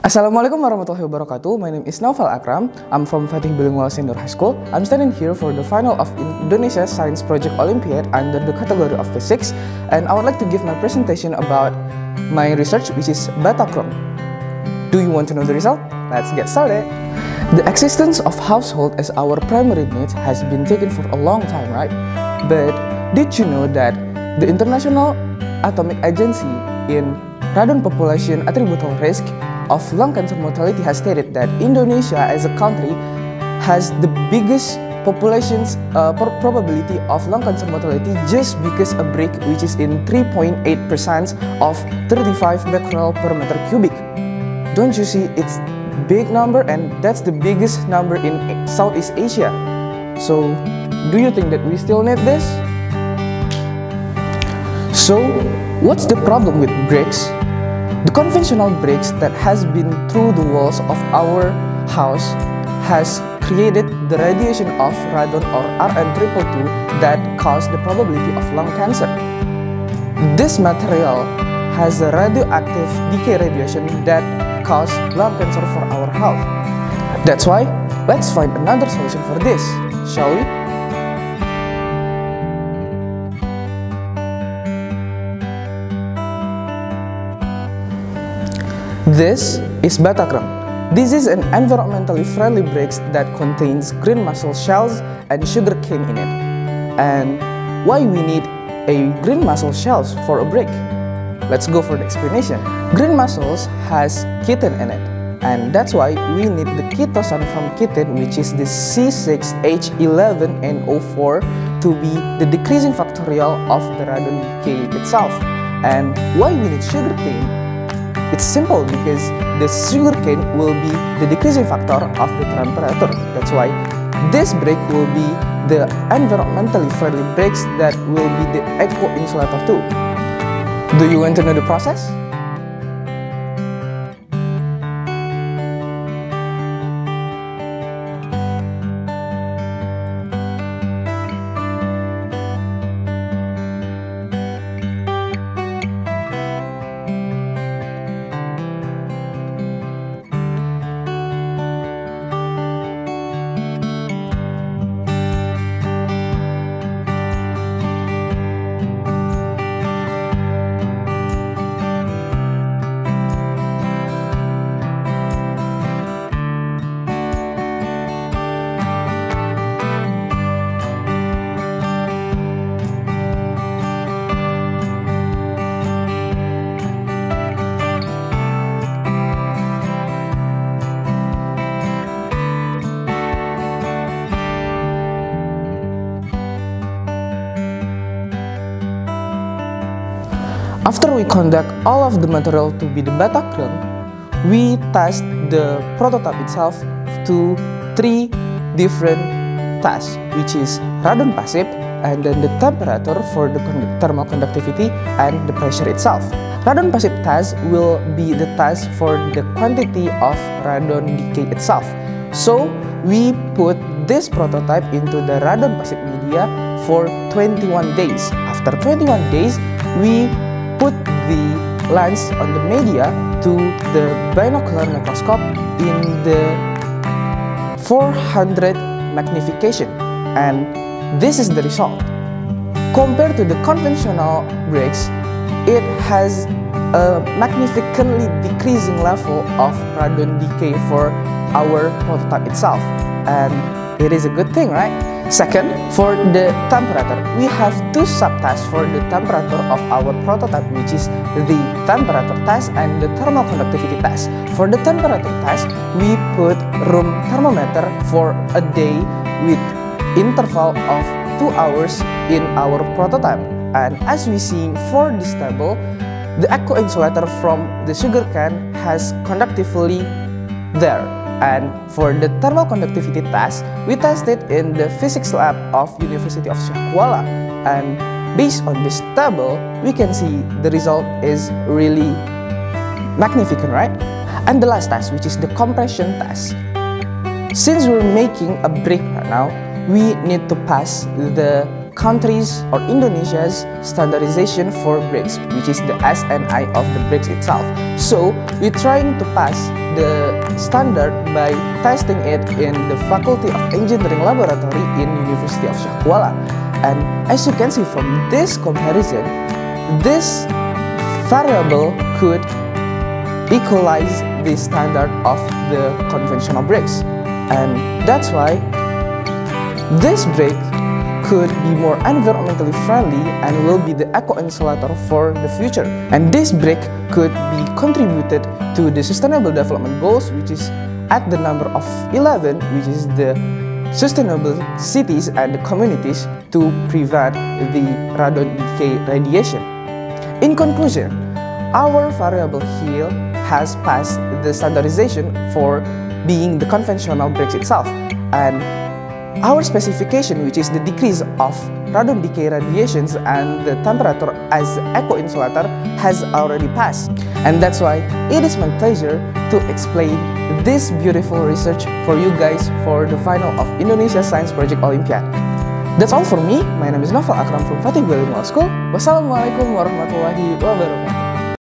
Assalamualaikum warahmatullahi wabarakatuh. My name is Naufal Akram. I'm from Fatih Bilingual Senior High School. I'm standing here for the final of Indonesia Science Project Olympiad under the category of physics, and I would like to give my presentation about my research, which is Akram. Do you want to know the result? Let's get started. The existence of household as our primary need has been taken for a long time, right? But did you know that the International Atomic Agency in Radon Population Attributable Risk of Lung Cancer Mortality has stated that Indonesia as a country has the biggest population's probability of lung cancer mortality just because a brick which is in 3.8% of 35 becquerel per meter cubic. Don't you see, it's big number, and that's the biggest number in Southeast Asia. So do you think that we still need this? So what's the problem with bricks? The conventional bricks that has been through the walls of our house has created the radiation of radon or Rn222 that cause the probability of lung cancer. This material has a radioactive decay radiation that cause lung cancer for our health. That's why, let's find another solution for this, shall we? This is Akram. This is an environmentally friendly brick that contains green mussel shells and sugar cane in it. And why we need a green mussel shells for a brick? Let's go for the explanation. Green mussels has chitin in it, and that's why we need the chitosan from chitin, which is the C6H11NO4, to be the decreasing factorial of the radon decay itself. And why we need sugar cane? It's simple because the sugarcane will be the decreasing factor of the temperature. That's why this brick will be the environmentally friendly bricks that will be the eco-insulator too. Do you want to know the process? After we conduct all of the material to be the Akram, we test the prototype itself to 3 different tests, which is radon passive, and then the temperature for the thermal conductivity, and the pressure itself. Radon passive test will be the test for the quantity of radon decay itself. So we put this prototype into the radon passive media for 21 days. After 21 days, we put the lens on the media to the binocular microscope in the 400 magnification, and this is the result. Compared to the conventional bricks, it has a magnificently decreasing level of radon decay for our prototype itself, and it is a good thing, right? Second, for the temperature, we have 2 subtests for the temperature of our prototype, which is the temperature test and the thermal conductivity test. For the temperature test, we put room thermometer for a day with interval of 2 hours in our prototype. And as we see for this table, the eco-insulator from the sugarcane has conductively there. And for the thermal conductivity test, we tested in the physics lab of University of Syekh Kuala, and based on this table, we can see the result is really magnificent, right? And the last test, which is the compression test. Since we're making a brick right now, we need to pass the countries or Indonesia's standardization for bricks, which is the SNI of the bricks itself. So we're trying to pass the standard by testing it in the Faculty of Engineering Laboratory in University of Syekh Kuala. And as you can see from this comparison, this variable could equalize the standard of the conventional brakes. And that's why this brake could be more environmentally friendly and will be the eco-insulator for the future. And this brake could be contributed to the Sustainable Development Goals, which is at the number of 11, which is the sustainable cities and the communities to prevent the radon decay radiation. In conclusion, our variable here has passed the standardization for being the conventional brakes itself, and our specification, which is the decrease of radon decay radiations and the temperature as eco-insulator, has already passed. And that's why it is my pleasure to explain this beautiful research for you guys for the final of Indonesia Science Project Olympiad. That's all for me. My name is Naufal Akram from Kategori Law School. Wassalamualaikum warahmatullahi wabarakatuh.